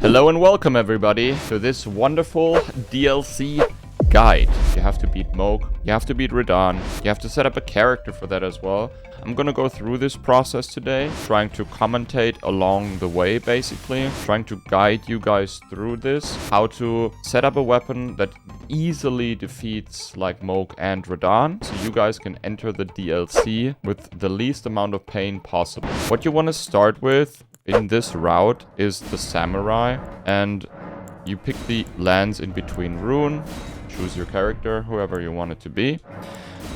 Hello and welcome everybody to this wonderful DLC guide. You have to beat Moog, you have to beat Radahn, you have to set up a character for that as well. I'm gonna go through this process today, trying to commentate along the way basically, trying to guide you guys through this, how to set up a weapon that easily defeats like Moog and Radahn, so you guys can enter the DLC with the least amount of pain possible. What you want to start with in this route is the samurai, and you pick the lands in between rune, choose your character, whoever you want it to be.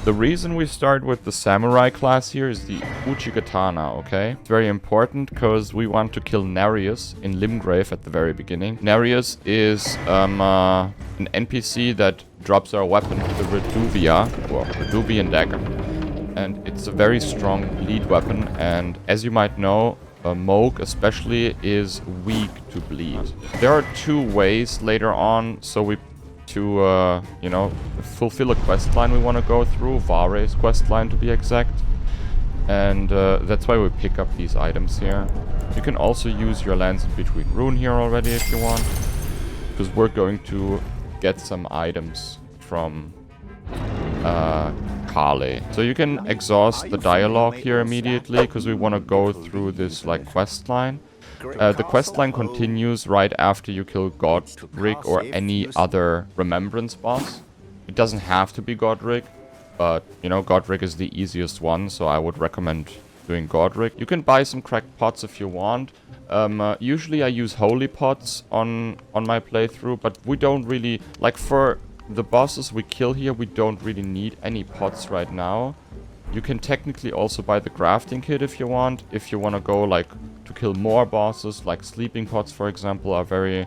The reason we start with the samurai class here is the Uchigatana, okay? It's very important because we want to kill Nereus in Limgrave at the very beginning. Nereus is an NPC that drops our weapon, the Reduvian dagger. And it's a very strong lead weapon, and as you might know, Moog especially is weak to bleed. There are two ways later on, so to fulfill a quest line we want to go through, Vare's quest line to be exact. And that's why we pick up these items here. You can also use your lands in between rune here already if you want, because we're going to get some items from Kale. So you can exhaust the dialogue here immediately, because we want to go through this like quest line. The quest line continues right after you kill Godric or any other remembrance boss. It doesn't have to be Godric, but you know, Godric is the easiest one, so I would recommend doing Godric. You can buy some cracked pots if you want. Usually I use holy pots on my playthrough, but we don't really, like for the bosses we kill here, we don't really need any pots right now. You can technically also buy the crafting kit if you want to go like to kill more bosses, like sleeping pots for example are very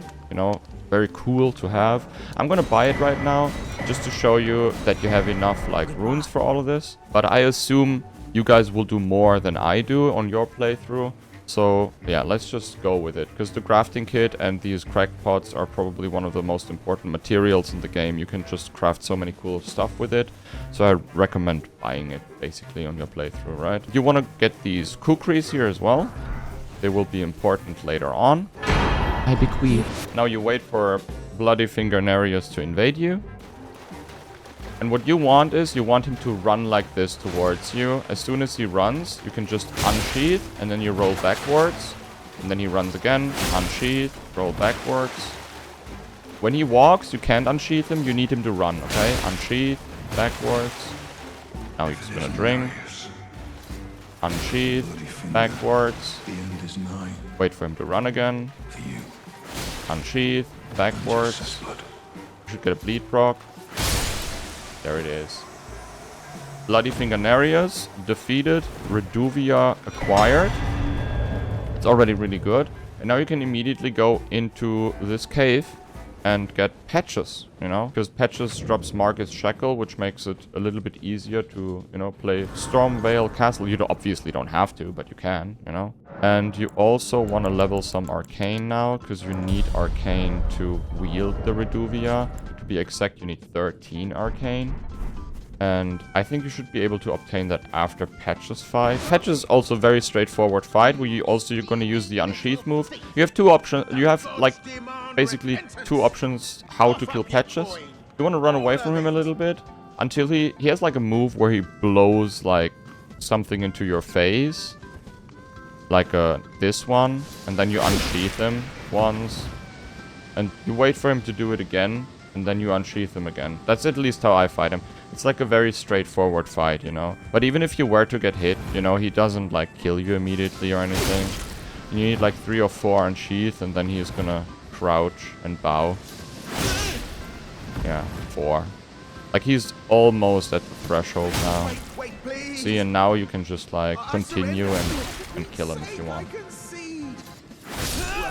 cool to have. I'm gonna buy it right now just to show you that you have enough like runes for all of this, but I assume you guys will do more than I do on your playthrough. So yeah, let's just go with it, because the crafting kit and these cracked pots are probably one of the most important materials in the game. You can just craft so many cool stuff with it, so I recommend buying it basically on your playthrough, right? You want to get these kukris here as well. They will be important later on. I bequeath. Now you wait for Bloody Finger Nereus to invade you. And what you want is, you want him to run like this towards you. As soon as he runs, you can just unsheath, and then you roll backwards. And then he runs again, unsheath, roll backwards. When he walks, you can't unsheath him, you need him to run, okay? Unsheath, backwards. Now he's gonna drink. Unsheath, backwards. Wait for him to run again. Unsheath, backwards. You should get a bleed proc. There it is. Bloody Finger Nereus defeated, Reduvia acquired. It's already really good. And now you can immediately go into this cave and get Patches, you know? Because Patches drops Marcus Shackle, which makes it a little bit easier to, play Stormvale Castle. You obviously don't have to, but you can, And you also want to level some Arcane now, because you need Arcane to wield the Reduvia. To be exact, you need 13 Arcane. And I think you should be able to obtain that after Patches fight. Patches is also a very straightforward fight, where you're going to use the Unsheath move. You have two options. You have, like, basically two options how to kill Patches. You want to run away from him a little bit until he has, like, a move where he blows, like, something into your face. Like this one. And then you unsheath him once. And you wait for him to do it again. And then you unsheath him again. That's at least how I fight him. It's like a very straightforward fight, But even if you were to get hit, he doesn't like kill you immediately or anything. You need like 3 or 4 unsheath, and then he's gonna crouch and bow. Yeah, 4. Like he's almost at the threshold now. See, and now you can just like continue and kill him if you want.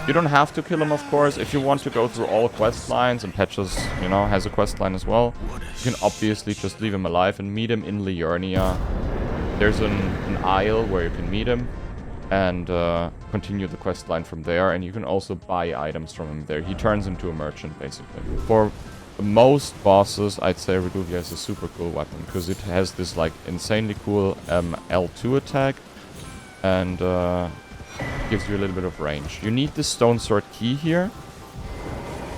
You don't have to kill him, of course. If you want to go through all quest lines, and Patches, has a quest line as well, you can obviously just leave him alive and meet him in Liurnia. There's an isle where you can meet him and continue the quest line from there, and you can also buy items from him there. He turns into a merchant, basically. For most bosses, I'd say Reduvia is a super cool weapon, because it has this like insanely cool L2 attack, and gives you a little bit of range. You need the stone sword key here,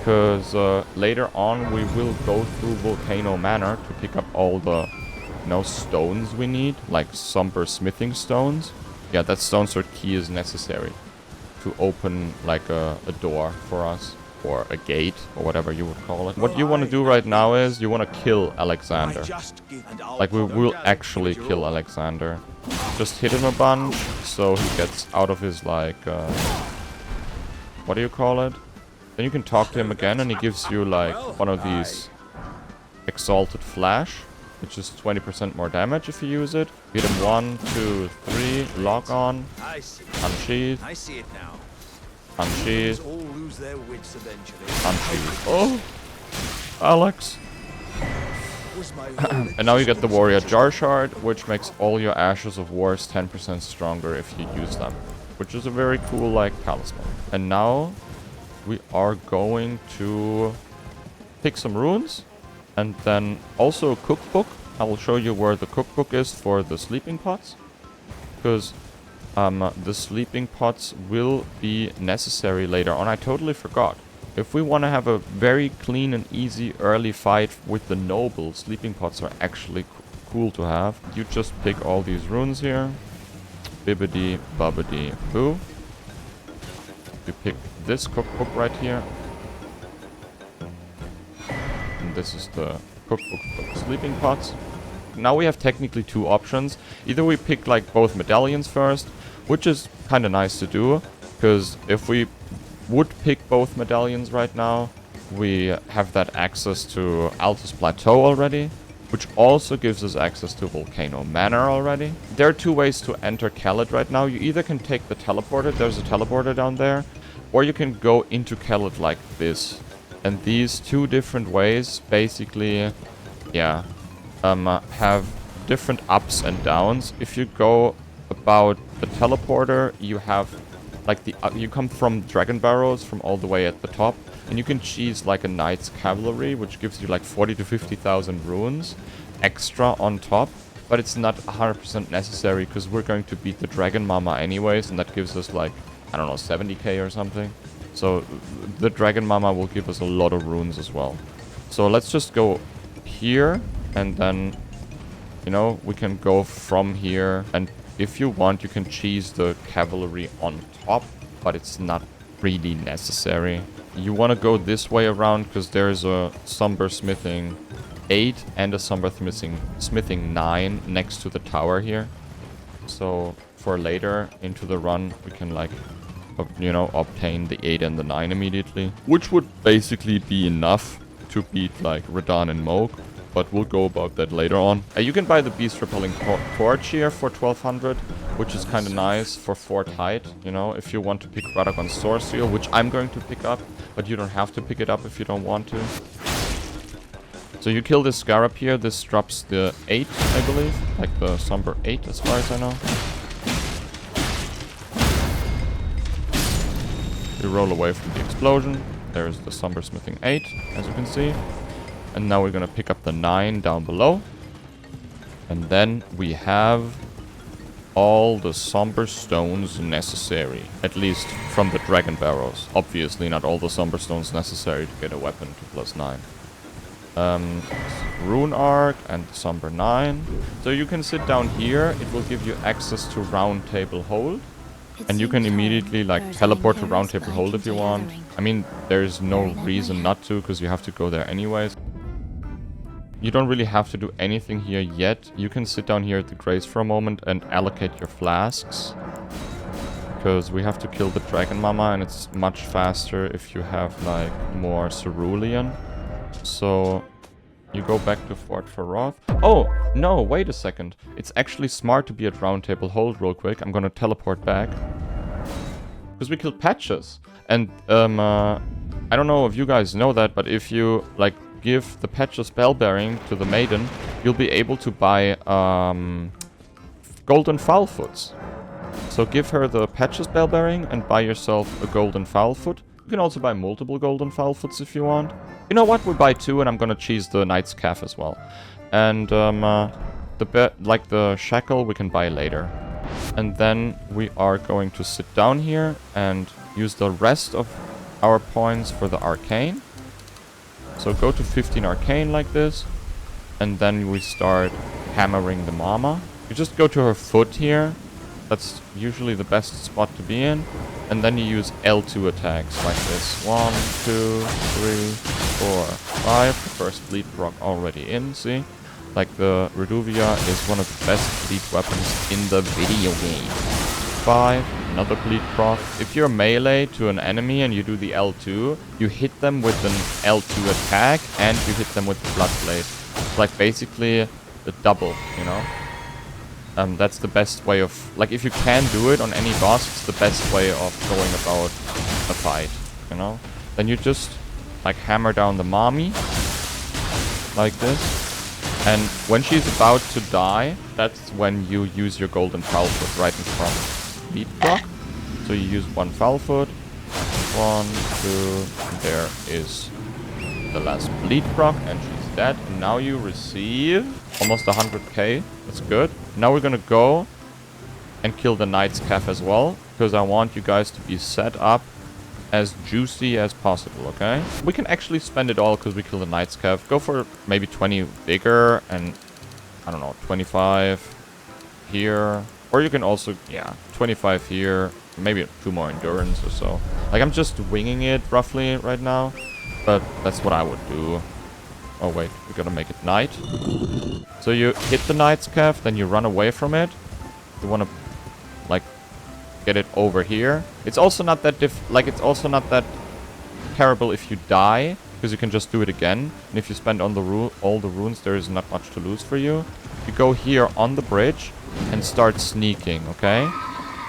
Because later on we will go through Volcano Manor to pick up all the, you know, stones we need, like somber smithing stones. Yeah, that stone sword key is necessary to open like a door for us, or a gate, or whatever you would call it. What you want to do right now is you want to kill Alexander. Like, we will actually kill Alexander. Just hit him a bunch so he gets out of his, like, what do you call it? Then you can talk to him again and he gives you, like, one of these Exalted Flash, which is 20% more damage if you use it. Hit him 1, 2, 3, lock on, unsheath, unsheath, unsheath. Oh! Alex! And now you get the Warrior Jar Shard, which makes all your Ashes of Wars 10% stronger if you use them. Which is a very cool, like, talisman. And now we are going to pick some runes. And then also a cookbook. I will show you where the cookbook is for the sleeping pots. Because the sleeping pots will be necessary later on. I totally forgot. If we want to have a very clean and easy early fight with the noble, sleeping pots are actually cool to have. You just pick all these runes here. Bibbidi, bobbidi, boo. You pick this cookbook right here. And this is the cookbook for the sleeping pots. Now we have technically two options. Either we pick like both medallions first, which is kind of nice to do, because if we would pick both medallions right now, we have that access to Altus Plateau already, which also gives us access to Volcano Manor already. There are two ways to enter Khalid right now. You either can take the teleporter, there's a teleporter down there, or you can go into Khalid like this. And these two different ways basically, yeah, have different ups and downs. If you go about the teleporter, you have like you come from Dragon Barrows from all the way at the top, and you can cheese like a Knight's Cavalry, which gives you like 40 to 50,000 runes extra on top. But it's not 100% necessary because we're going to beat the Dragon Mama anyways, and that gives us like, I don't know, 70k or something. So the Dragon Mama will give us a lot of runes as well. So let's just go here, and then, you know, we can go from here. And if you want, you can cheese the cavalry on top, but it's not really necessary. You want to go this way around because there's a Somber Smithing 8 and a Somber Smithing 9 next to the tower here. So for later into the run, we can like, you know, obtain the 8 and the 9 immediately, which would basically be enough to beat like Radahn and Moog. But we'll go about that later on. You can buy the Beast Repelling Torch here for 1200, which is kind of nice for Fort Height, you know, if you want to pick Radagon's Sword Seal, which I'm going to pick up, but you don't have to pick it up if you don't want to. So you kill this Scarab here, this drops the 8, I believe, like the Somber 8 as far as I know. You roll away from the explosion, there's the Somber Smithing 8, as you can see. And now we're gonna pick up the 9 down below. And then we have all the Somber Stones necessary. At least from the Dragon Barrows. Obviously not all the Somber Stones necessary to get a weapon to +9. Rune Arc and Somber 9. So you can sit down here. It will give you access to Round Table Hold. And you can immediately like teleport to Round Table Hold if you want. I mean, there's no reason not to, because you have to go there anyways. You don't really have to do anything here yet. You can sit down here at the Grace for a moment and allocate your flasks. Because we have to kill the Dragon Mama, and it's much faster if you have like more cerulean. So you go back to Fort Faroth. Oh, no, wait a second. It's actually smart to be at Round Table Hold real quick. I'm gonna teleport back. Because we killed Patches. And I don't know if you guys know that, but if you like give the Patches Bell Bearing to the Maiden, you'll be able to buy golden Foulfoots. So give her the Patches Bell Bearing and buy yourself a golden Foulfoot. You can also buy multiple golden Foulfoots if you want. You know what? We buy 2, and I'm gonna cheese the Knight's Calf as well. And the Shackle we can buy later. And then we are going to sit down here and use the rest of power points for the arcane. So go to 15 arcane like this. And then we start hammering the mama. You just go to her foot here. That's usually the best spot to be in. And then you use L2 attacks like this. 1, 2, 3, 4, 5. The first bleed proc already in, see? Like the Reduvia is one of the best bleed weapons in the video game. 5, another bleed proc. If you're melee to an enemy and you do the L2, you hit them with an L2 attack and you hit them with the Bloodblade. It's like basically a double, you know? That's the best way of... Like, if you can do it on any boss, it's the best way of going about a fight, you know? Then you just, like, hammer down the mommy. Like this. And when she's about to die, that's when you use your golden foul foot right in front. Lead proc. So you use one foul foot. 1, 2, and there is the last bleed proc, and she's dead. And now you receive almost 100k. That's good. Now we're gonna go and kill the Knight's Calf as well, because I want you guys to be set up as juicy as possible, okay? We can actually spend it all because we kill the Knight's Calf. Go for maybe 20 vigor and, I don't know, 25 here. Or you can also, yeah, 25 here. Maybe 2 more endurance or so. Like, I'm just winging it roughly right now. But that's what I would do. Oh wait, we gotta make it night. So you hit the Knight's Calf, then you run away from it. You wanna, like, get it over here. It's also not that it's also not that terrible if you die, because you can just do it again. And if you spend on the all the runes, there is not much to lose for you. You go here on the bridge and start sneaking, okay?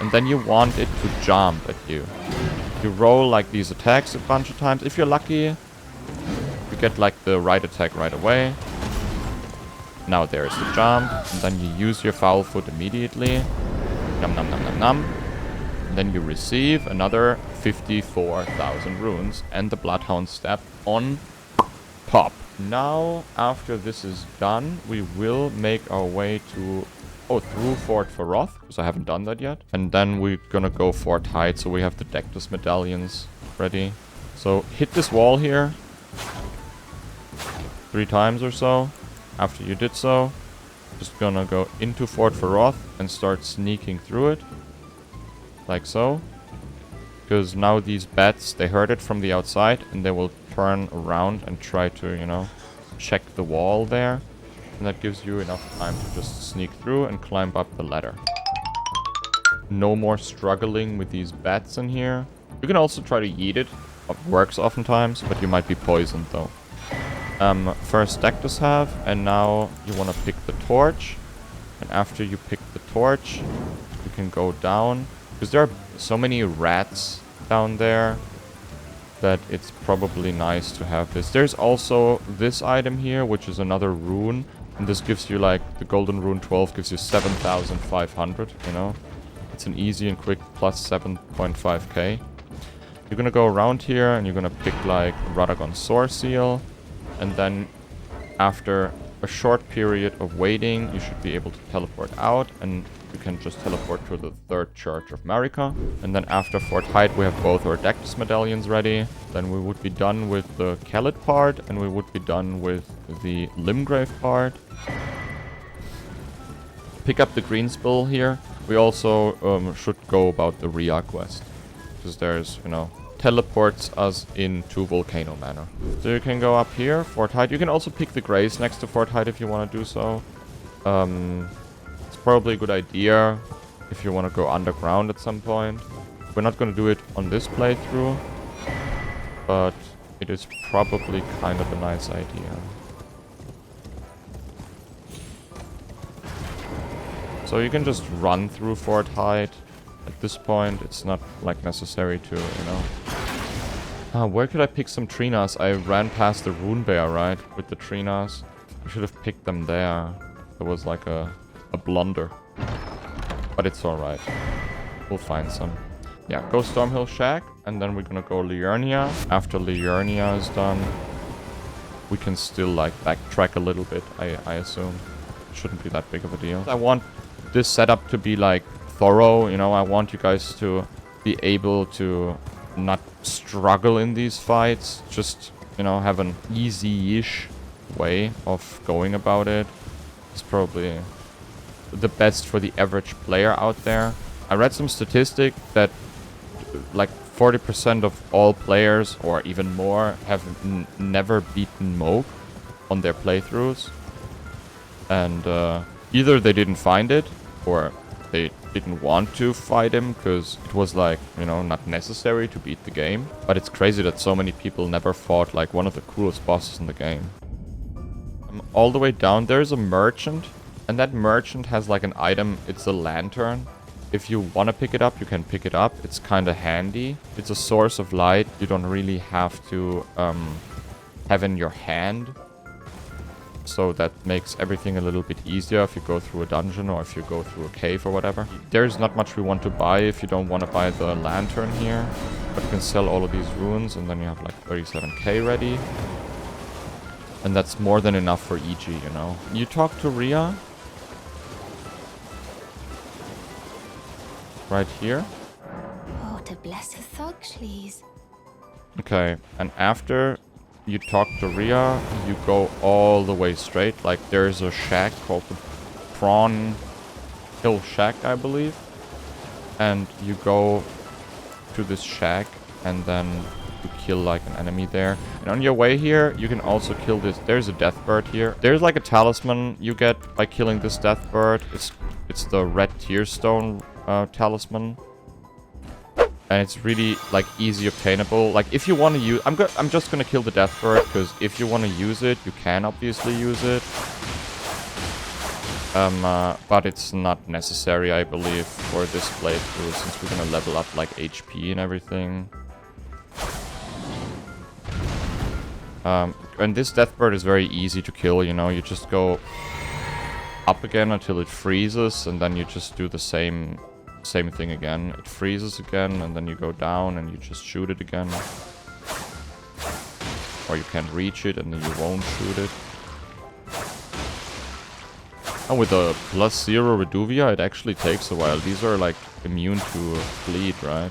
And then you want it to jump at you. You roll like these attacks a bunch of times. If you're lucky, you get like the right attack right away. Now there's the jump. And then you use your foul foot immediately. Num num num num num. And then you receive another 54,000 runes and the Bloodhound Step on top. Now, after this is done, we will make our way to... Oh, through Fort Feroth, because I haven't done that yet. And then we're gonna go Fort Hyde, so we have the Dectus medallions ready. So, hit this wall here 3 times or so. After you did so, just gonna go into Fort Feroth and start sneaking through it. Like so. Because now these bats, they heard it from the outside, and they will turn around and try to, you know, check the wall there. And that gives you enough time to just sneak through and climb up the ladder. No more struggling with these bats in here. You can also try to yeet it. It works oftentimes, but you might be poisoned though. First Dectus have, and now you want to pick the torch. And after you pick the torch, you can go down. Because there are so many rats down there that it's probably nice to have this. There's also this item here, which is another rune. And this gives you, like, the golden rune 12 gives you 7,500, you know. It's an easy and quick plus 7.5k. You're gonna go around here and you're gonna pick, like, Radagon Sword Seal. And then after a short period of waiting, you should be able to teleport out. And you can just teleport to the 3rd Church of Marika. And then after Fort Hyde, we have both our Dectus medallions ready. Then we would be done with the Kellet part, and we would be done with the Limgrave part. Pick up the green spill here. We also should go about the Rhea quest. Because there's, you know, teleports us into Volcano Manor. So you can go up here, Fort Hyde. You can also pick the Grace next to Fort Hyde if you want to do so. It's probably a good idea if you want to go underground at some point. We're not going to do it on this playthrough, but it is probably kind of a nice idea. So you can just run through Fort Hyde. At this point, it's not like necessary to, you know. Where could I pick some Trinas? I ran past the Rune Bear, right? With the Trinas. I should have picked them there. It was like a blunder. But it's alright. We'll find some. Yeah, go Stormhill Shack, and then we're gonna go Liurnia. After Liurnia is done, we can still, like, backtrack a little bit, I assume. It shouldn't be that big of a deal. I want this setup to be, like, thorough, you know. I want you guys to be able to not struggle in these fights. Just, you know, have an easy-ish way of going about it. It's probably the best for the average player out there. I read some statistic that like 40% of all players, or even more, have never beaten Moog on their playthroughs. And either they didn't find it, or they didn't want to fight him because it was like, you know, not necessary to beat the game. But it's crazy that so many people never fought like one of the coolest bosses in the game. All the way down there's a merchant, and that merchant has like an item. It's a lantern. If you want to pick it up, you can pick it up. It's kind of handy. It's a source of light you don't really have to have in your hand. So that makes everything a little bit easier if you go through a dungeon or if you go through a cave or whatever. There's not much we want to buy if you don't want to buy the lantern here. But you can sell all of these runes and then you have like 37k ready. And that's more than enough for EG, you know. You talk to Rhea. Right here. Oh, to bless the Thugschlies. Okay, and after you talk to Rhea, you go all the way straight. Like, there's a shack called the Prawn Hill Shack, I believe. And you go to this shack, and then you kill, like, an enemy there. And on your way here, you can also kill this. There's a death bird here. There's, like, a talisman you get by killing this death bird. It's the red tear stone talisman. And it's really, like, easy obtainable. Like, if you want to use... I'm just gonna kill the death bird, because if you want to use it, you can obviously use it. But it's not necessary, I believe, for this playthrough, since we're gonna level up, like, HP and everything. And this death bird is very easy to kill, you know. You just go up again until it freezes, and then you just do the same thing again. It freezes again, and then you go down and you just shoot it again. Or you can reach it and then you won't shoot it. And with a +0 Reduvia, it actually takes a while. These are like immune to bleed, right?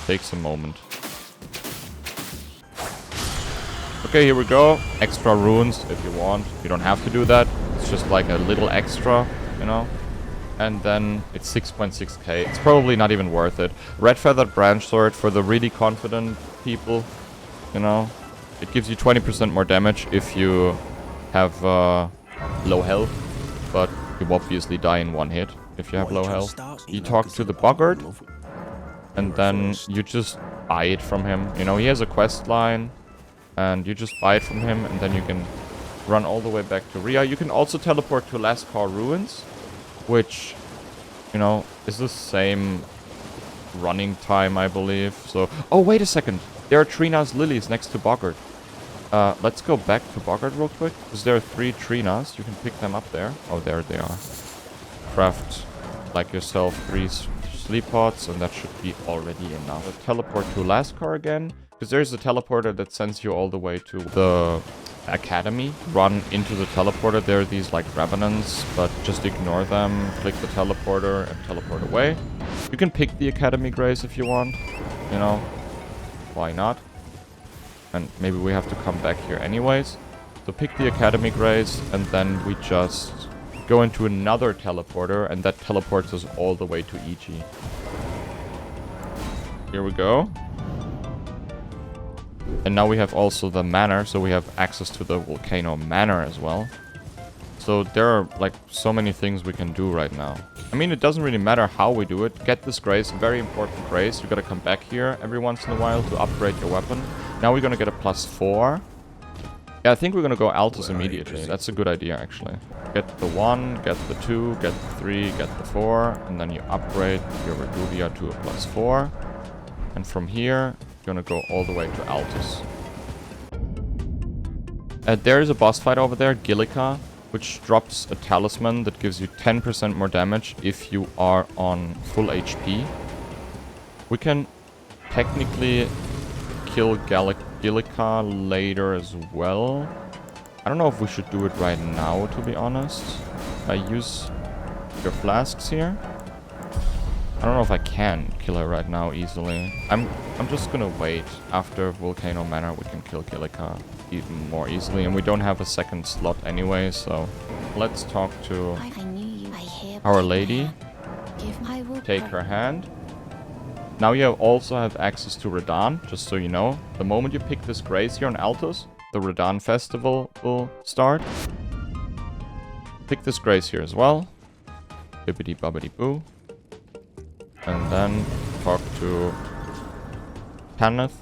Takes a moment. Okay, here we go. Extra runes if you want. You don't have to do that. It's just like a little extra, you know. And then it's 6.6k. It's probably not even worth it. Red Feathered Branch Sword for the really confident people, you know. It gives you 20% more damage if you have low health, but you obviously die in one hit if you have low health. You talk to the Boggart, and then you just buy it from him. You know, he has a quest line, and you just buy it from him, and then you can run all the way back to Rhea. You can also teleport to Lascar Ruins, which, you know, is the same running time, I believe. So, oh, wait a second. There are Trina's lilies next to Boggart. Let's go back to Boggart real quick, because there are 3 Trinas. You can pick them up there. Oh, there they are. Craft, like yourself, 3 sleep pots, and that should be already enough. Teleport to Lascar again, because there's a teleporter that sends you all the way to the academy. Run into the teleporter. There are these like revenants, but just ignore them. Click the teleporter and teleport away. You can pick the academy grace if you want, you know, why not? And maybe we have to come back here anyways. So pick the academy grace, and then we just go into another teleporter, and that teleports us all the way to EG. Here we go. And now we have also the manor, so we have access to the volcano manor as well. So there are like so many things we can do right now. I mean, it doesn't really matter how we do it. Get this grace, very important grace. You gotta come back here every once in a while to upgrade your weapon. Now we're gonna get a +4. Yeah, I think we're gonna go Altus immediately. That's a good idea, actually. Get the 1, get the 2, get the 3, get the 4, and then you upgrade your Reduvia to a +4. And from here, you're gonna go all the way to Altus. There is a boss fight over there, Gillica, which drops a talisman that gives you 10% more damage if you are on full HP. We can technically kill Gillica later as well. I don't know if we should do it right now, to be honest. I use your flasks here. I don't know if I can kill her right now easily. I'm just gonna wait. After Volcano Manor, we can kill Kilika even more easily. And we don't have a second slot anyway, so... Let's talk to Our Lady. Take her hand. Now you also have access to Redan, just so you know. The moment you pick this grace here on Altus, the Redan festival will start. Pick this grace here as well. Bibbidi bobbidi boo. And then talk to Kenneth,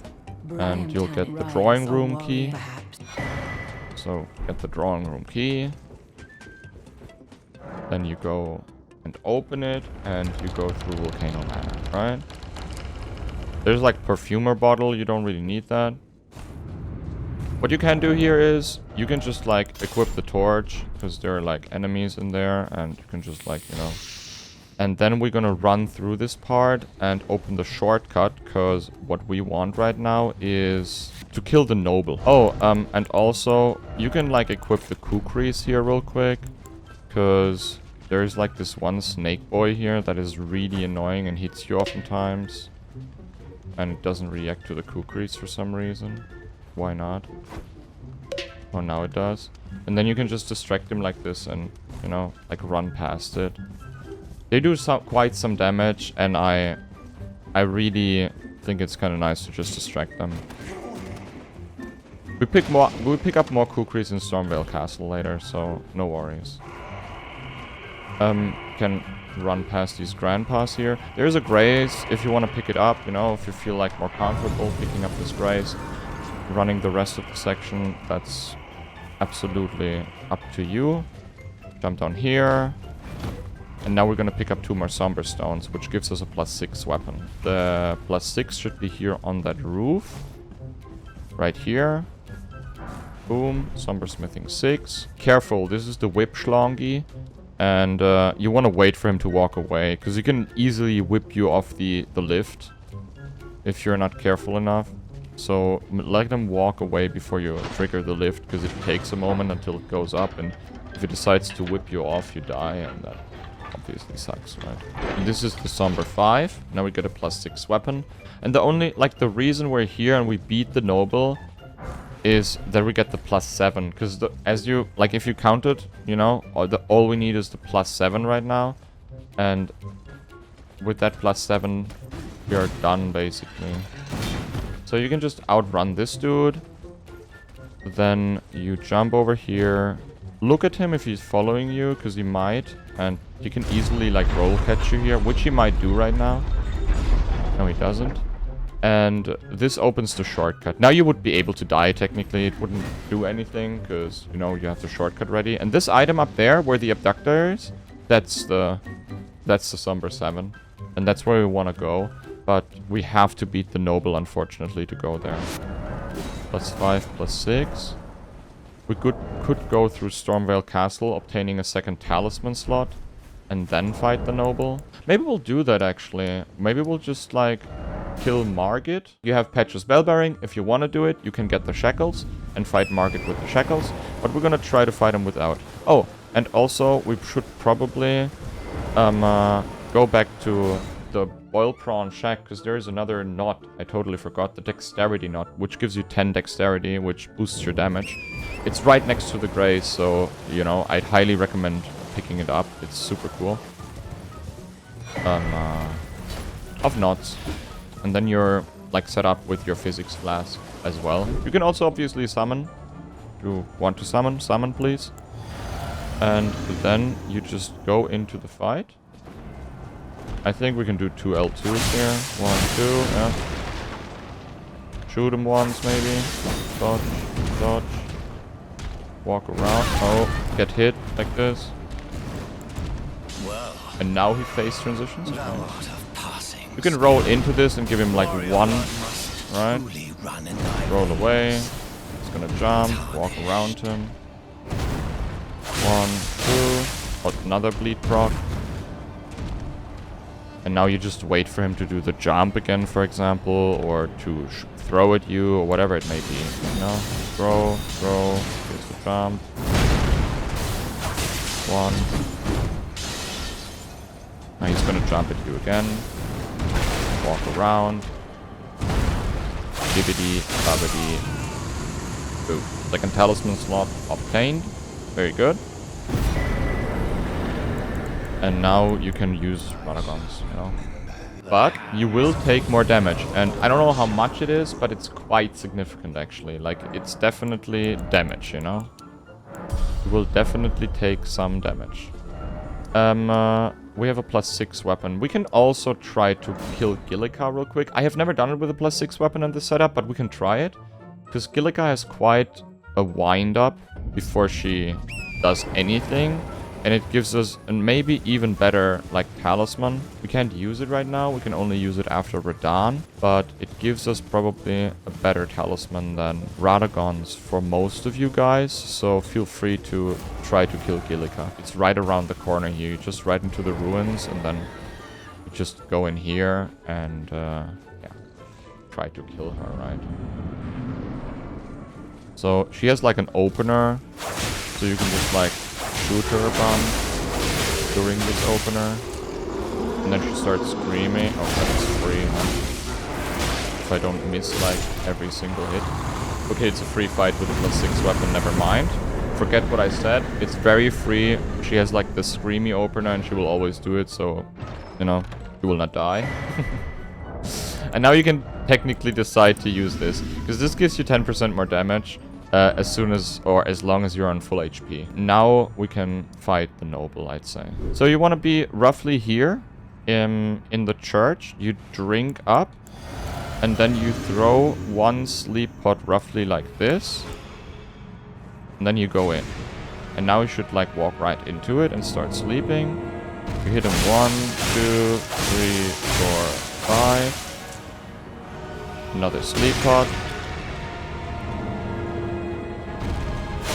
and you'll get the drawing room key. So get the drawing room key. Then you go and open it, and you go through Volcano Manor, right? There's like perfumer bottle, you don't really need that. What you can do here is, you can just like equip the torch, because there are like enemies in there, and you can just like, you know. And then we're gonna run through this part and open the shortcut, because what we want right now is to kill the noble. Oh, and also, you can like equip the kukris here real quick, because there's like this one snake boy here that is really annoying and hits you oftentimes. And it doesn't react to the kukris for some reason. Why not? Oh, now it does. And then you can just distract him like this and, you know, like run past it. They do quite some damage, and I really think it's kind of nice to just distract them. We pick up more kukris in Stormvale Castle later, so no worries. Can run past these grandpas here. There's a grace if you want to pick it up, you know, if you feel like more comfortable picking up this grace. Running the rest of the section, that's absolutely up to you. Jump down here. And now we're going to pick up 2 more Somber Stones, which gives us a +6 weapon. The +6 should be here on that roof. Right here. Boom. Somber Smithing 6. Careful, this is the Whip Schlongi. And you want to wait for him to walk away, because he can easily whip you off the lift if you're not careful enough. So let them walk away before you trigger the lift, because it takes a moment until it goes up, and if it decides to whip you off, you die, and that obviously sucks, right? And this is the Somber 5. Now we get a +6 weapon. And the only, like, the reason we're here and we beat the Noble is that we get the +7, because as you, like, if you count it, you know, all we need is the +7 right now, and with that +7, we are done, basically. So you can just outrun this dude. Then you jump over here. Look at him if he's following you, because he might. And he can easily, like, roll catch you here, which he might do right now. No, he doesn't. And this opens the shortcut. Now you would be able to die, technically. It wouldn't do anything, because, you know, you have the shortcut ready. And this item up there, where the abductor is, that's the Somber 7. And that's where we want to go. But we have to beat the Noble, unfortunately, to go there. +5, +6. We could go through Stormvale Castle, obtaining a second talisman slot, and then fight the Noble. Maybe we'll do that, actually. Maybe we'll just, like, kill Margit. You have Petrus Bellbearing. If you want to do it, you can get the Shackles and fight Margit with the Shackles. But we're going to try to fight him without. Oh, and also, we should probably go back to the Boil Prawn Shack, because there is another knot. I totally forgot. The Dexterity knot, which gives you 10 Dexterity, which boosts your damage. It's right next to the Grace, so, you know, I'd highly recommend picking it up. It's super cool. Of knots. And then you're, like, set up with your Physics Flask as well. You can also obviously summon. If you want to summon, summon, please. And then you just go into the fight. I think we can do 2 L2s here. 1, 2, yeah. Shoot him once, maybe. Dodge, dodge. Walk around. Oh, get hit like this. And now he face transitions. Okay. You can roll into this and give him like 1, right? Roll away. He's gonna jump, walk around him. 1, 2. Oh, another bleed proc. And now you just wait for him to do the jump again, for example, or to throw at you, or whatever it may be. You know? Throw, here's the jump. 1. Now he's gonna jump at you again. Walk around. Bibbidi, babbidi. Boom. Second talisman slot obtained. Very good. And now you can use Radagons, you know. But you will take more damage. And I don't know how much it is, but it's quite significant actually. Like, it's definitely damage, you know. You will definitely take some damage. We have a +6 weapon. We can also try to kill Gillica real quick. I have never done it with a +6 weapon in this setup, but we can try it. Because Gillica has quite a wind-up before she does anything. And it gives us a maybe even better, like, talisman. We can't use it right now. We can only use it after Radahn. But it gives us probably a better talisman than Radagons for most of you guys. So feel free to try to kill Gillica. It's right around the corner here. You just right into the ruins and then you just go in here and, yeah, try to kill her, right? So she has, like, an opener. So you can just, like, shoot her a bunch during this opener. And then she starts screaming. Oh, that's free, huh? If I don't miss, like, every single hit. Okay, it's a free fight with a +6 weapon, never mind. Forget what I said. It's very free. She has, like, the screamy opener and she will always do it, so, you know, you will not die. And now you can technically decide to use this, because this gives you 10% more damage. As soon as, or as long as you're on full HP. Now we can fight the noble, I'd say. So you want to be roughly here in the church. You drink up and then you throw one sleep pot roughly like this. And then you go in. And now you should, like, walk right into it and start sleeping. You hit him 1, 2, 3, 4, 5. Another sleep pot.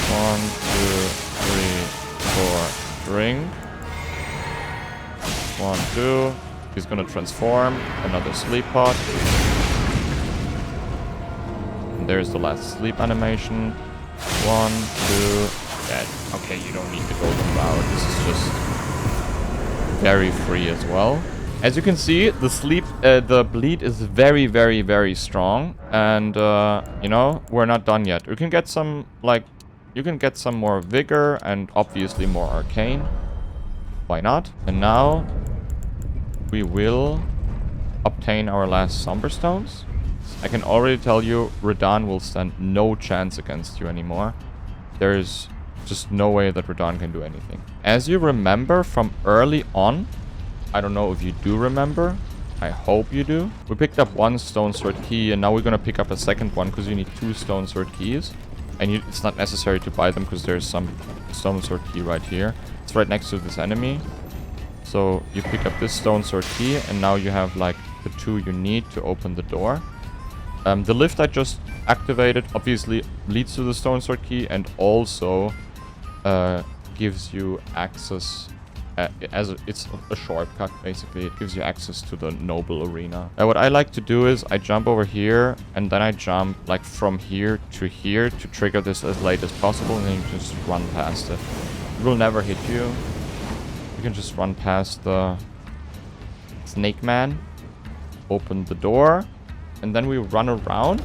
1, 2, 3, 4, drink. 1, 2. He's gonna transform. Another sleep pod. And there's the last sleep animation. 1, 2, dead. Okay, you don't need the golden flower. This is just very free as well. As you can see, the bleed is very, very, very strong. And, you know, we're not done yet. We can get some, like, you can get some more vigor and obviously more arcane. Why not? And now we will obtain our last Somber Stones. I can already tell you, Radahn will stand no chance against you anymore. There's just no way that Radahn can do anything. As you remember from early on, I don't know if you do remember, I hope you do. We picked up 1 stone sword key and now we're gonna pick up a second one because you need 2 stone sword keys. And it's not necessary to buy them because there's some stone sword key right here. It's right next to this enemy. So you pick up this stone sword key and now you have, like, the 2 you need to open the door. The lift I just activated obviously leads to the stone sword key and also gives you access. It's a shortcut, basically. It gives you access to the noble arena. What I like to do is I jump over here and then I jump, like, from here to trigger this as late as possible, and then you just run past it. It will never hit you. You can just run past the snake man, open the door, and then we run around,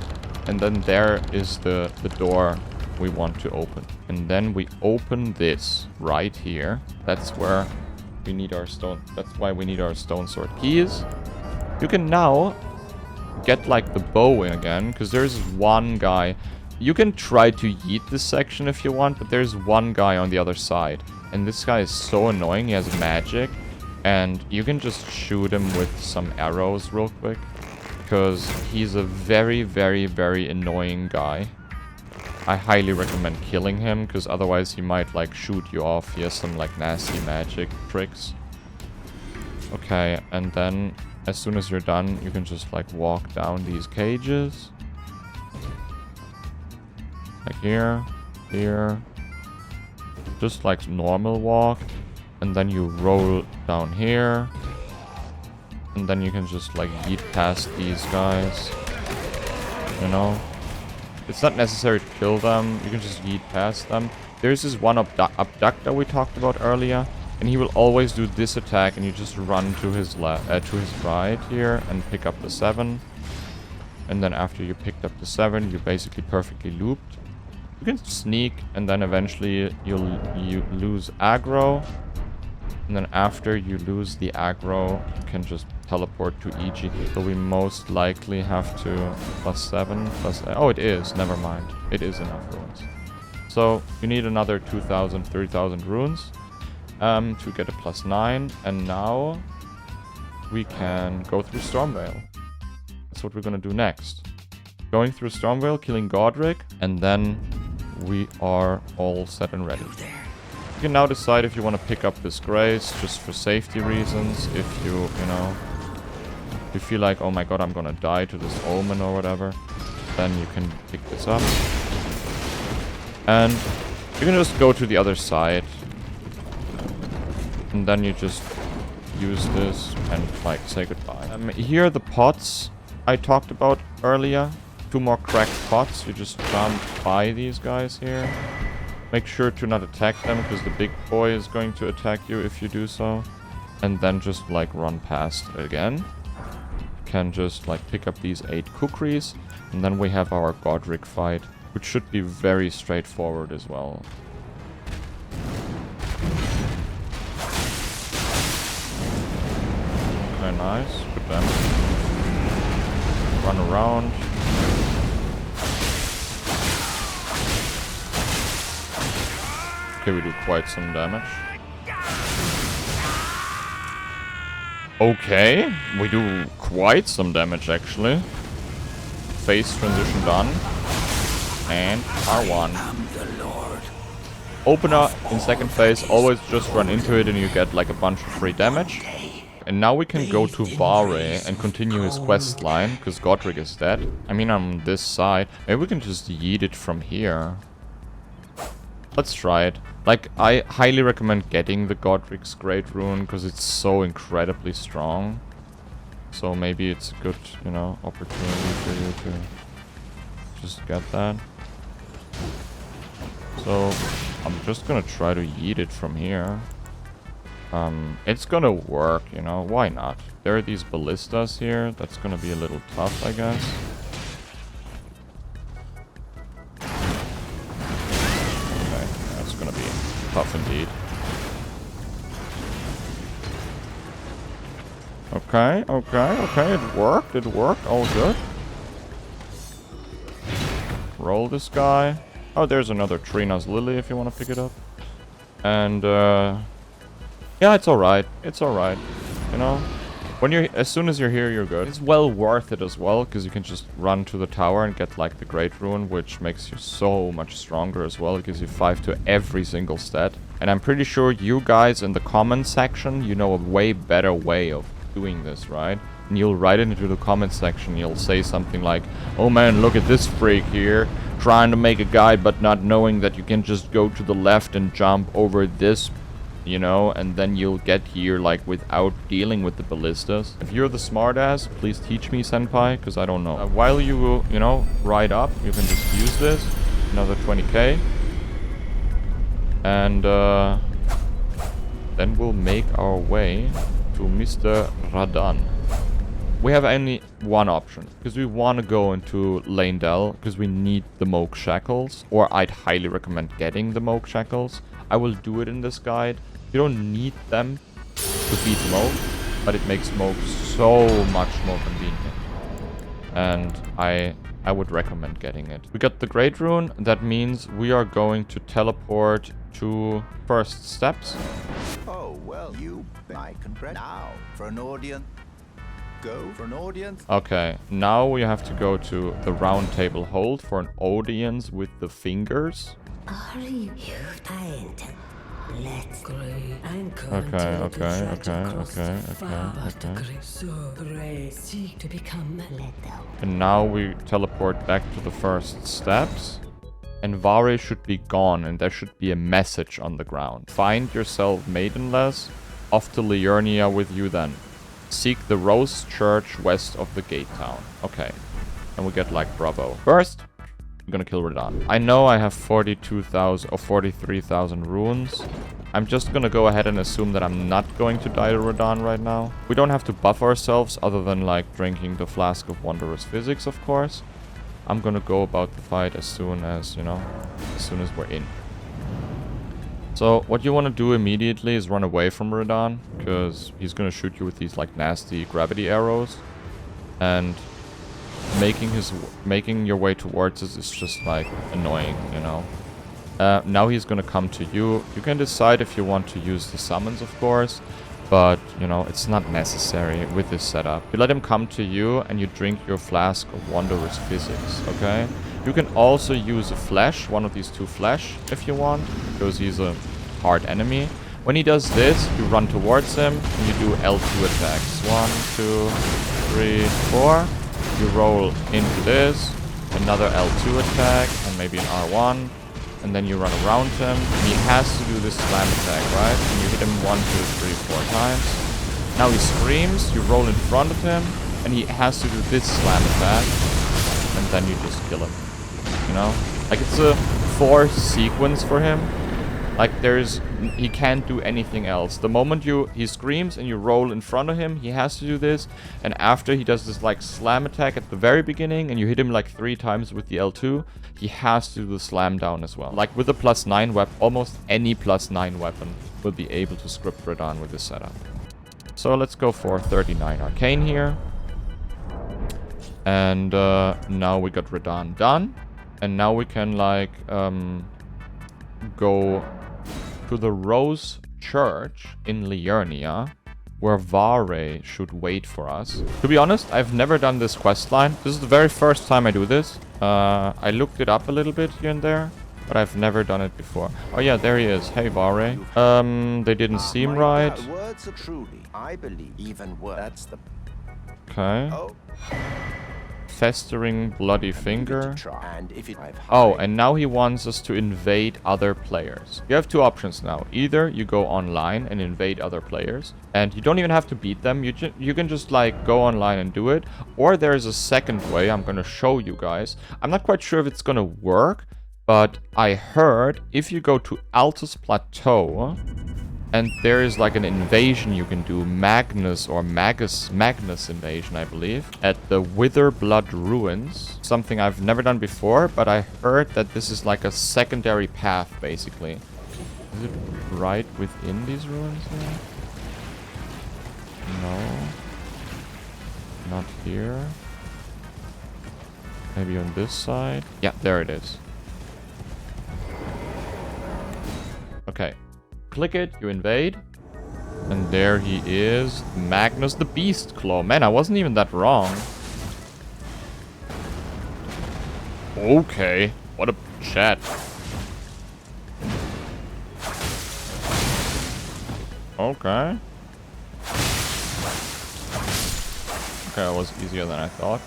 and then there is the door we want to open. And then we open this right here. That's where we need our stone. That's why we need our stone sword keys. You can now get, like, the bow in again, because there's one guy. You can try to yeet this section if you want, but there's one guy on the other side. And this guy is so annoying. He has magic. And you can just shoot him with some arrows real quick, because he's a very, very, very annoying guy. I highly recommend killing him, because otherwise he might, like, shoot you off. He has some, like, nasty magic tricks. Okay, and then as soon as you're done, you can just, like, walk down these cages. Like here, here. Just like normal walk. And then you roll down here. And then you can just, like, yeet past these guys. You know? It's not necessary to kill them. You can just yeet past them. There's this one abduct that we talked about earlier. And he will always do this attack, and you just run to his right here and pick up the 7. And then after you picked up the 7, you're basically perfectly looped. You can sneak, and then eventually you lose aggro. And then after you lose the aggro, you can just teleport to EG. So we most likely have to +7 plus... Oh, it is. Never mind. It is enough runes. So you need another 2,000, 3,000 runes to get a +9. And now we can go through Stormveil. That's what we're going to do next. Going through Stormveil, killing Godric, and then we are all set and ready. You can now decide if you want to pick up this Grace, just for safety reasons. If you feel like, oh my god, I'm gonna die to this Omen or whatever, then you can pick this up. And you can just go to the other side. And then you just use this and, like, say goodbye. Here are the pots I talked about earlier. 2 more cracked pots. You just jump by these guys here. Make sure to not attack them, because the big boy is going to attack you if you do so. And then just, like, run past again. You can just, like, pick up these 8 kukris. And then we have our Godric fight, which should be very straightforward as well. Very nice. Good damage. Run around. Okay, we do quite some damage. Okay, we do quite some damage actually. Phase transition done. And R1. Opener in second phase, always just run into it and you get like a bunch of free damage. And now we can go to Vare and continue his quest line, because Godric is dead. I mean, on this side. Maybe we can just yeet it from here. Let's try it. Like, I highly recommend getting the Godric's Great Rune, because it's so incredibly strong. So maybe it's a good, you know, opportunity for you to just get that. So, I'm just gonna try to yeet it from here. It's gonna work, you know, why not? There are these ballistas here. That's gonna be a little tough, I guess. Gonna be tough indeed. Okay, it worked, all good. Roll this guy. Oh, there's another Trina's Lily if you want to pick it up. And, yeah, it's alright, you know? When you're, as soon as you're here, you're good. It's well worth it as well, because you can just run to the tower and get, like, the Great Rune, which makes you so much stronger as well. It gives you 5 to every single stat. And I'm pretty sure you guys in the comments section, you know a way better way of doing this, right? And you'll write it into the comments section. You'll say something like, oh man, look at this freak here, trying to make a guide, but not knowing that you can just go to the left and jump over this, you know, and then you'll get here, like, without dealing with the ballistas. If you're the smartass, please teach me, senpai, because I don't know. While you know, ride up, you can just use this. Another 20k. And, then we'll make our way to Mr. Radan. We have only one option, because we want to go into Leyndell, because we need the Moke Shackles, or I'd highly recommend getting the Moke Shackles. I will do it in this guide. You don't need them to beat Moke, but it makes Moke so much more convenient. And I would recommend getting it. We got the Great Rune. That means we are going to teleport to first steps. Oh, well, I congrats now for an audience. Go for an audience. Okay, now we have to go to the round table hold for an audience with the fingers. Are you tired? Let's go and seek to become Lethal. And now we teleport back to the first steps. And Vare should be gone, and there should be a message on the ground. Find yourself maidenless. Off to Liurnia with you then. Seek the Rose Church west of the gate town. Okay. And we get, like, bravo. First, I'm gonna kill Radan. I know I have 42,000 or 43,000 runes. I'm just gonna go ahead and assume that I'm not going to die to Radahn right now. We don't have to buff ourselves other than like drinking the Flask of Wondrous Physics, of course. I'm gonna go about the fight as soon as, you know, as soon as we're in. So what you want to do immediately is run away from Radahn, because he's gonna shoot you with these like nasty gravity arrows. And making your way towards us is just like annoying, you know. Now he's gonna come to you. You can decide if you want to use the summons, of course, but you know, it's not necessary with this setup. You let him come to you and you drink your Flask of Wondrous Physics, okay? You can also use a flash, one of these two flash, if you want, because he's a hard enemy. When he does this, you run towards him and you do L2 attacks. 1, 2, 3, 4. You roll into this, another L2 attack, and maybe an R1. And then you run around him, and he has to do this slam attack, right? And you hit him 1, 2, 3, 4 times. Now he screams, you roll in front of him, and he has to do this slam attack. And then you just kill him. You know? Like, it's a forced sequence for him. Like, he can't do anything else. The moment he screams and you roll in front of him, he has to do this. And after he does this, like, slam attack at the very beginning, and you hit him, like, 3 times with the L2, he has to do the slam down as well. Like, with a +9 weapon, almost any +9 weapon will be able to script Radahn with this setup. So let's go for 39 Arcane here. And now we got Radahn done. And now we can, like, go to the Rose Church in Liurnia, where Vare should wait for us. To be honest, I've never done this questline. This is the very first time I do this. I looked it up a little bit here and there, but I've never done it before. Oh yeah, there he is. Hey, Vare. They didn't seem right. Words are truly, I believe, even words. Okay. Oh. Festering bloody finger. And if Oh, and now he wants us to invade other players. You have two options now. Either you go online and invade other players, and you don't even have to beat them. You can just like go online and do it. Or there's a second way I'm gonna show you guys. I'm not quite sure if it's gonna work, but I heard if you go to Altus Plateau, and there is like an invasion you can do, Magnus invasion, I believe, at the Witherblood Ruins. Something I've never done before, but I heard that this is like a secondary path, basically. Is it right within these ruins here? No. Not here. Maybe on this side? Yeah, there it is. Okay. Click it, you invade. And there he is. Magnus the Beast Claw. Man, I wasn't even that wrong. Okay. What a chat. Okay. Okay, it was easier than I thought.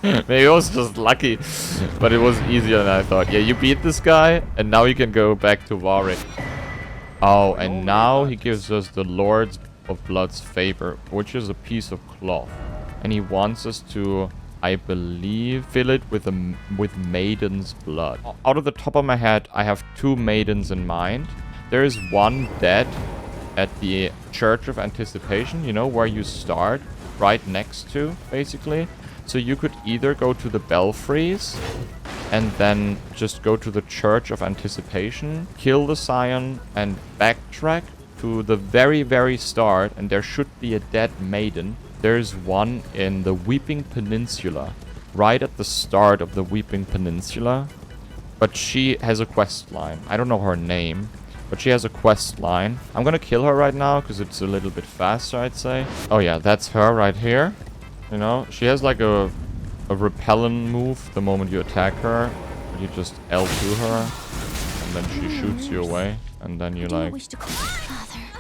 Maybe it was just lucky, but it was easier than I thought. Yeah, you beat this guy, and now you can go back to Warwick. Oh, and now he gives us the Lords of Blood's favor, which is a piece of cloth. And he wants us to, I believe, fill it with Maiden's blood. Out of the top of my head, I have 2 maidens in mind. There is one dead at the Church of Anticipation, you know, where you start, right next to, basically. So you could either go to the Belfries and then just go to the Church of Anticipation, kill the Scion, and backtrack to the very, very start, and there should be a dead maiden. There's one in the Weeping Peninsula, right at the start of the Weeping Peninsula. But she has a quest line. I don't know her name, but she has a quest line. I'm gonna kill her right now, because it's a little bit faster, I'd say. Oh yeah, that's her right here. You know, she has like a repellent move the moment you attack her. You just L2 her, and then she shoots you away. And then you like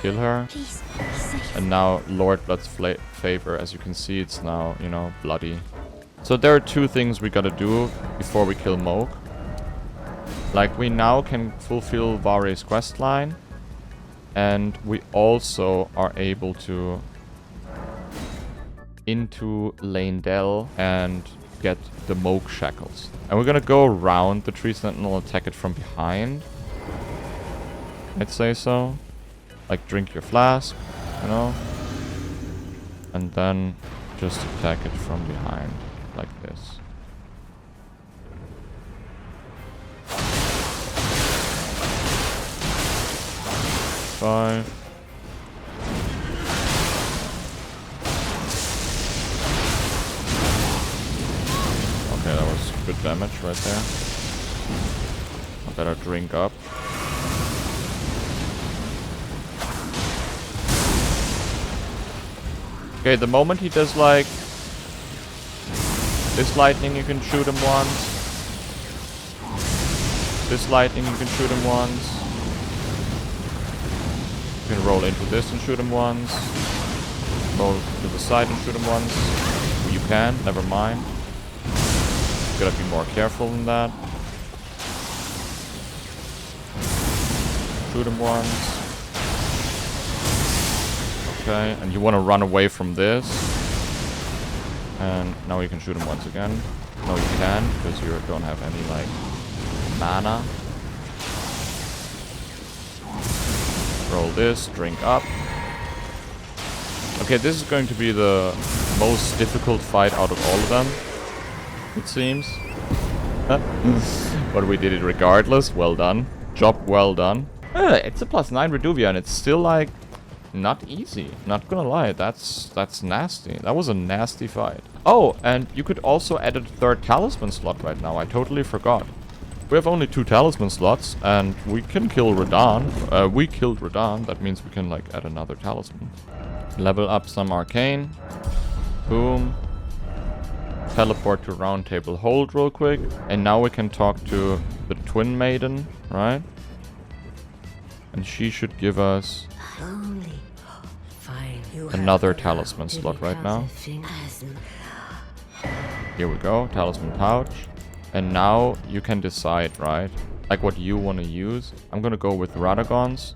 kill her. And now Lord Blood's favor, as you can see, it's now, you know, bloody. So there are 2 things we gotta do before we kill Moke. Like, we now can fulfill Vare's questline, and we also are able to into Leyndell and get the Moke Shackles. And we're gonna go around the Tree Sentinel, attack it from behind. I'd say so. Like, drink your flask, you know? And then just attack it from behind, like this. Five. Okay, that was good damage right there. I better drink up. Okay, the moment he does like this lightning, you can shoot him once. This lightning, you can shoot him once. You can roll into this and shoot him once. Roll to the side and shoot him once. Well, you can, never mind. You gotta be more careful than that. Shoot him once. Okay, and you want to run away from this. And now you can shoot him once again. No, you can, because you don't have any, like, mana. Roll this, drink up. Okay, this is going to be the most difficult fight out of all of them, it seems. But we did it regardless. Well done. Job well done. It's a +9 Reduvia, and it's still, like, not easy. Not gonna lie, that's nasty. That was a nasty fight. Oh, and you could also add a 3rd talisman slot right now. I totally forgot. We have only 2 talisman slots, and we can kill Radahn. We killed Radahn. That means we can, like, add another talisman. Level up some arcane. Boom. Teleport to Round Table Hold real quick. And now we can talk to the Twin Maiden, right? And she should give us another talisman slot right now. Here we go, talisman pouch. And now you can decide, right? Like what you want to use. I'm gonna go with Radagons,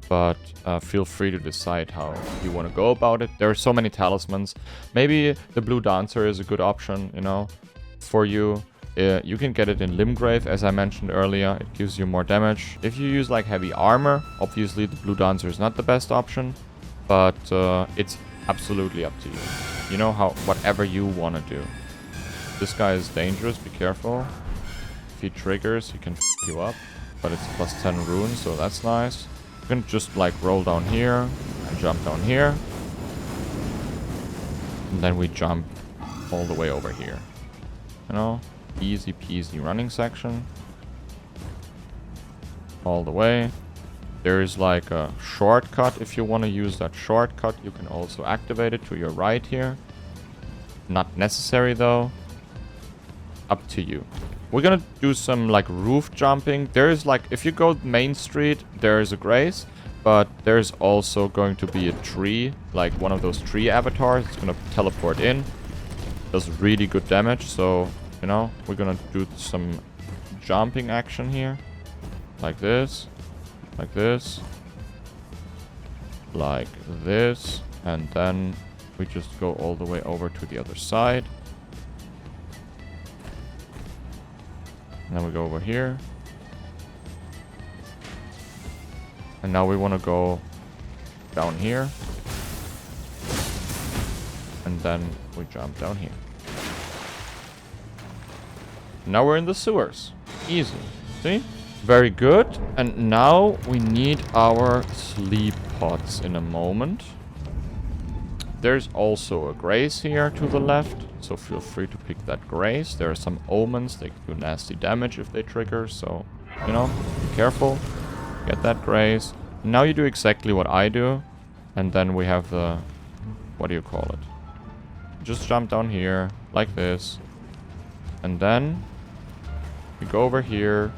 but feel free to decide how you want to go about it. There are so many talismans. Maybe the Blue Dancer is a good option, you know, for you. You can get it in Limgrave, as I mentioned earlier. It gives you more damage. If you use like heavy armor, obviously the Blue Dancer is not the best option, but it's absolutely up to you. You know, whatever you want to do. This guy is dangerous, be careful. If he triggers, he can f you up, but it's +10 runes, so that's nice. You can just like roll down here and jump down here. And then we jump all the way over here. You know? Easy peasy running section. All the way. There is like a shortcut. If you want to use that shortcut, you can also activate it to your right here. Not necessary though. Up to you. We're gonna do some like roof jumping. There is like, if you go Main Street, there is a grace, but there's also going to be a tree, like one of those tree avatars. It's gonna teleport in. Does really good damage, so you know, we're gonna do some jumping action here. Like this. Like this. Like this. And then we just go all the way over to the other side. And then we go over here. And now we want to go down here. And then we jump down here. Now we're in the sewers. Easy. See? Very good. And now we need our sleep pots in a moment. There's also a grace here to the left, so feel free to pick that grace. There are some omens. They do nasty damage if they trigger, so, you know, be careful. Get that grace. Now you do exactly what I do. And then we have the... what do you call it? Just jump down here, like this. And then... you go over here.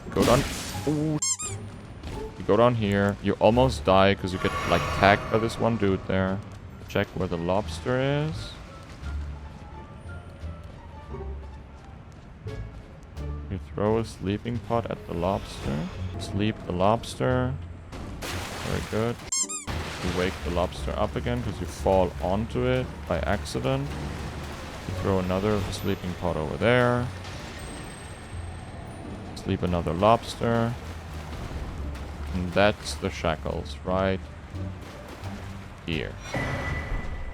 You go down... ooh, you go down here. You almost die because you get, like, tagged by this one dude there. Check where the lobster is. You throw a sleeping pot at the lobster. Sleep the lobster. Very good. You wake the lobster up again because you fall onto it by accident. You throw another sleeping pot over there. Sleep another lobster. And that's the shackles right here.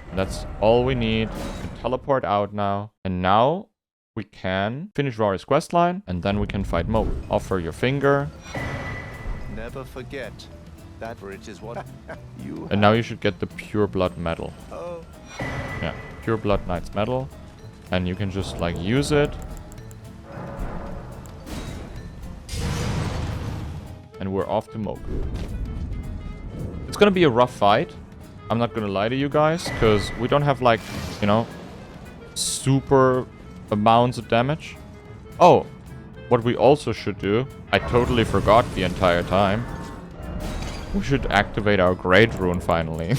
And that's all we need. We can teleport out now. And now we can finish Rory's questline. And then we can fight Mo. Offer your finger. Never forget that bridge is what you And now you should get the Pure Blood medal. Oh, Yeah, Pure Blood Knight's medal. And you can just like use it. And we're off to Moog. It's gonna be a rough fight. I'm not gonna lie to you guys, because we don't have like, you know, super amounts of damage. Oh, what we also should do, I totally forgot the entire time. We should activate our Great Rune finally.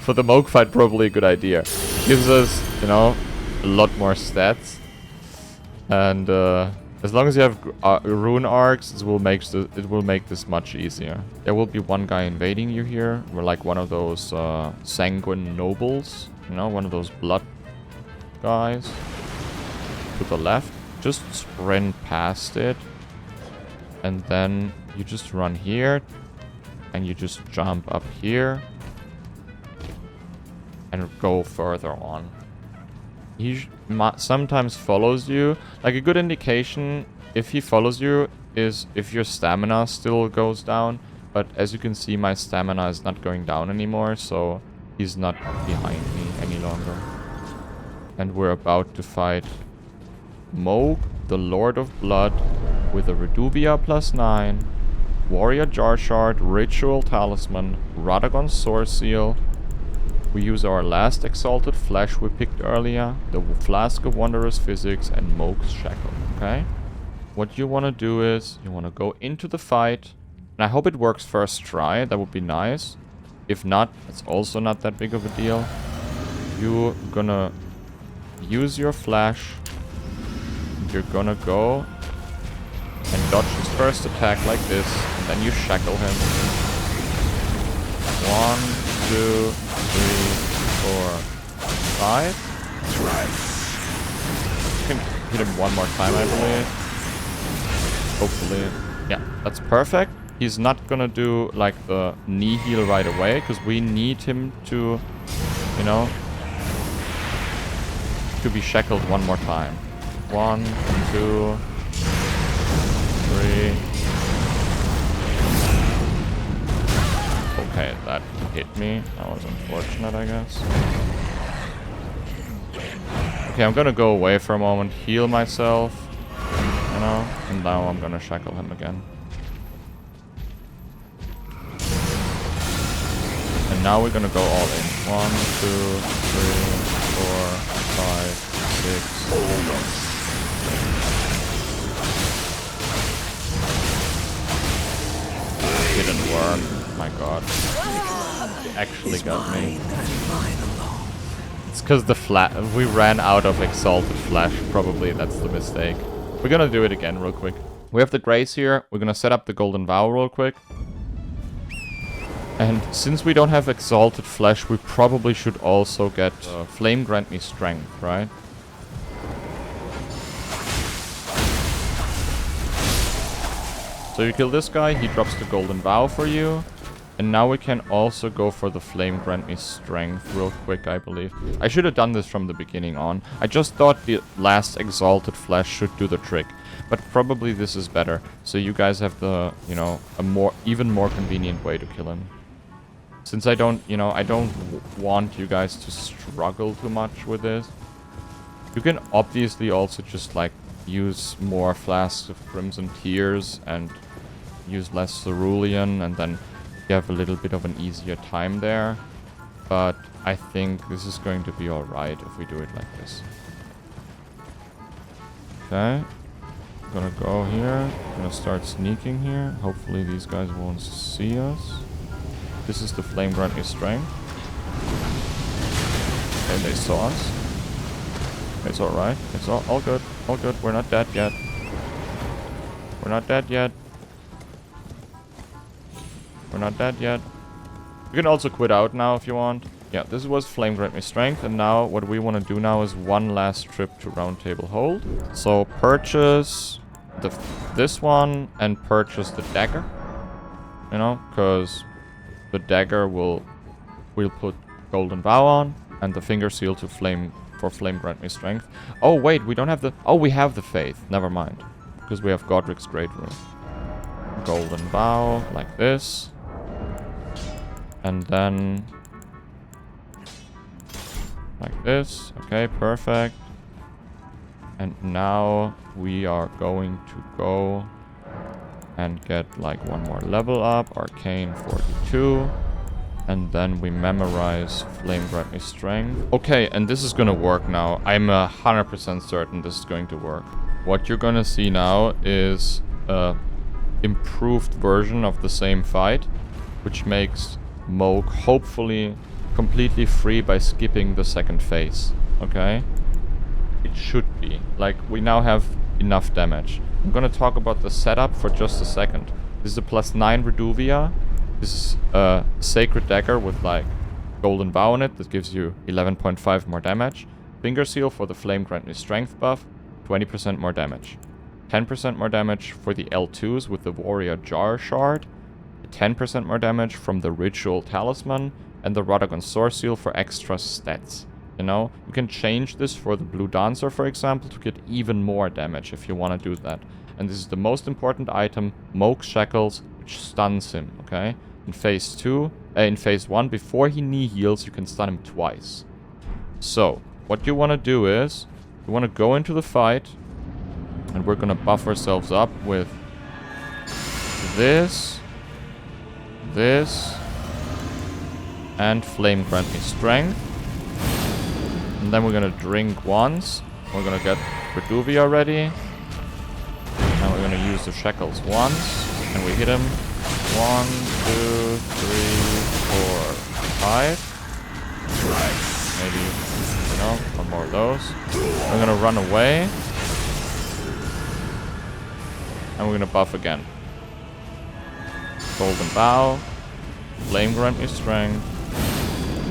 For the Moog fight, probably a good idea. Gives us, you know, a lot more stats. And as long as you have rune arcs, it will make this much easier. There will be one guy invading you here. We're like one of those sanguine nobles. You know, one of those blood guys. To the left. Just sprint past it. And then you just run here. And you just jump up here. And go further on. He sometimes follows you. Like a good indication if he follows you is if your stamina still goes down. But as you can see, my stamina is not going down anymore, so he's not behind me any longer. And we're about to fight Moog, the Lord of Blood, with a Reduvia +9, Warrior Jar Shard, Ritual Talisman, Radagon Sword Seal. We use our last Exalted Flesh we picked earlier, the Flask of Wondrous Physics, and Moog's Shackle, okay? What you want to do is, you want to go into the fight, and I hope it works first try, that would be nice. If not, it's also not that big of a deal. You're gonna use your flash, and you're gonna go and dodge his first attack like this, and then you shackle him. 1, 2, 3, 4, 5. You can hit him one more time, I believe. Hopefully. Yeah, that's perfect. He's not gonna do like the knee heal right away, because we need him to, you know, to be shackled one more time. 1, 2, 3. Okay, that hit me. That was unfortunate, I guess. Okay, I'm gonna go away for a moment, heal myself, you know, and now I'm gonna shackle him again. And now we're gonna go all in. 1, 2, 3, 4, 5, 6. Didn't work. My god. It actually got me. It's because we ran out of Exalted Flesh. Probably that's the mistake. We're gonna do it again real quick. We have the Grace here. We're gonna set up the Golden Vow real quick. And since we don't have Exalted Flesh, we probably should also get Flame Grant Me Strength, right? So you kill this guy, he drops the Golden Vow for you. And now we can also go for the Flame Grant Me Strength real quick, I believe. I should have done this from the beginning on. I just thought the last Exalted Flesh should do the trick. But probably this is better. So you guys have the, you know, even more convenient way to kill him. Since I don't, you know, I don't want you guys to struggle too much with this. You can obviously also just like use more Flasks of Crimson Tears and use less Cerulean, and then you have a little bit of an easier time there. But I think this is going to be alright if we do it like this. Okay. I'm gonna go here. I'm gonna start sneaking here. Hopefully these guys won't see us. This is the Flame Grant Me Strength. Okay, they saw us. It's alright. It's all good. All good. We're not dead yet. We're not dead yet. We're not dead yet. You can also quit out now if you want. Yeah, this was Flame Grant Me Strength. And now what we want to do now is one last trip to Round Table Hold. So purchase this one and purchase the dagger. you know, because the dagger we'll put Golden Vow on, and the finger seal to flame grant me strength. Oh wait, we don't have the... Oh, we have the faith. Never mind, because we have Godric's Great Rune. Golden Vow, like this. And then... like this. Okay, perfect. And now we are going to go and get like one more level up. Arcane 42. And then we memorize Flame Grant Me Strength. Okay, and this is gonna work now. I'm 100% certain this is going to work. What you're gonna see now is a improved version of the same fight, which makes Moog hopefully completely free by skipping the second phase. Okay? It should be. Like, we now have enough damage. I'm gonna talk about the setup for just a second. This is a +9 Reduvia. This is a Sacred Dagger with, like, Golden Vow on it. That gives you 11.5 more damage. Finger Seal for the Flame Grant Me Strength buff. 20% more damage. 10% more damage for the L2s with the Warrior Jar Shard. 10% more damage from the Ritual Talisman. And the Radagon Sword Seal for extra stats. You know, you can change this for the Blue Dancer, for example, to get even more damage if you want to do that. And this is the most important item, Moog's Shackles, which stuns him, okay? In phase 1, before he knee heals, you can stun him twice. So, what you want to do is, you want to go into the fight, and we're going to buff ourselves up with this, and Flame Grant Me Strength. And then we're gonna drink once. We're gonna get Reduvia ready. And we're gonna use the Shackles once. And we hit him. 1, 2, 3, 4, 5. Maybe, you know, one more of those. We're gonna run away. And we're gonna buff again. Golden Vow. Flame Grant Me Strength.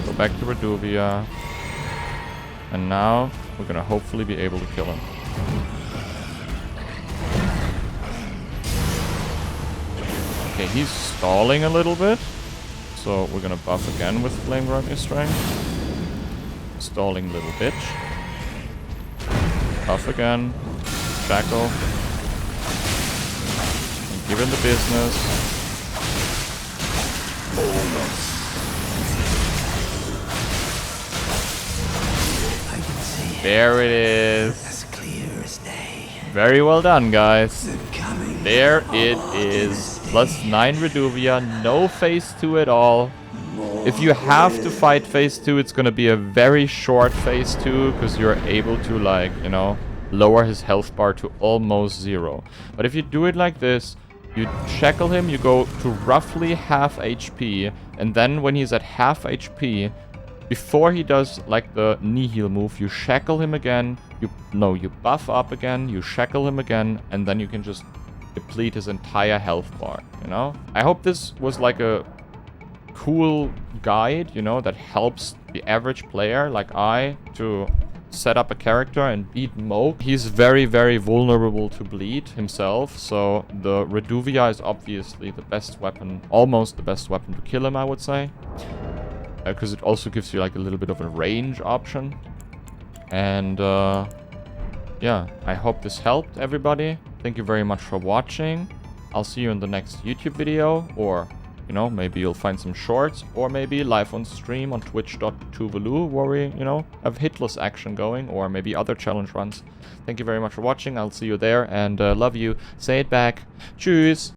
Go back to Reduvia. And now, we're gonna hopefully be able to kill him. Okay, he's stalling a little bit. So, we're gonna buff again with Flame Grant Me Strength. Stalling little bitch. Buff again. Shackle. And give him the business. There it is. As clear as day. Very well done, guys. There it is. +9 Reduvia. No phase 2 at all. If you have to fight phase 2, it's gonna be a very short phase 2, because you're able to, like, you know, lower his health bar to almost 0. But if you do it like this, you shackle him, you go to roughly half HP, and then when he's at half HP, before he does, like, the knee heal move, you shackle him again, you buff up again, you shackle him again, and then you can just deplete his entire health bar, you know? I hope this was, like, a cool guide, you know, that helps the average player, like I, to set up a character and beat Moog. He's very, very vulnerable to bleed himself, so the Reduvia is obviously the best weapon, almost the best weapon to kill him, I would say. Because it also gives you, like, a little bit of a range option. And, yeah, I hope this helped everybody. Thank you very much for watching. I'll see you in the next YouTube video, or, you know, maybe you'll find some shorts, or maybe live on stream on twitch.tuvalu, where we, you know, have hitless action going, or maybe other challenge runs. Thank you very much for watching. I'll see you there, and love you. Say it back. Tschüss.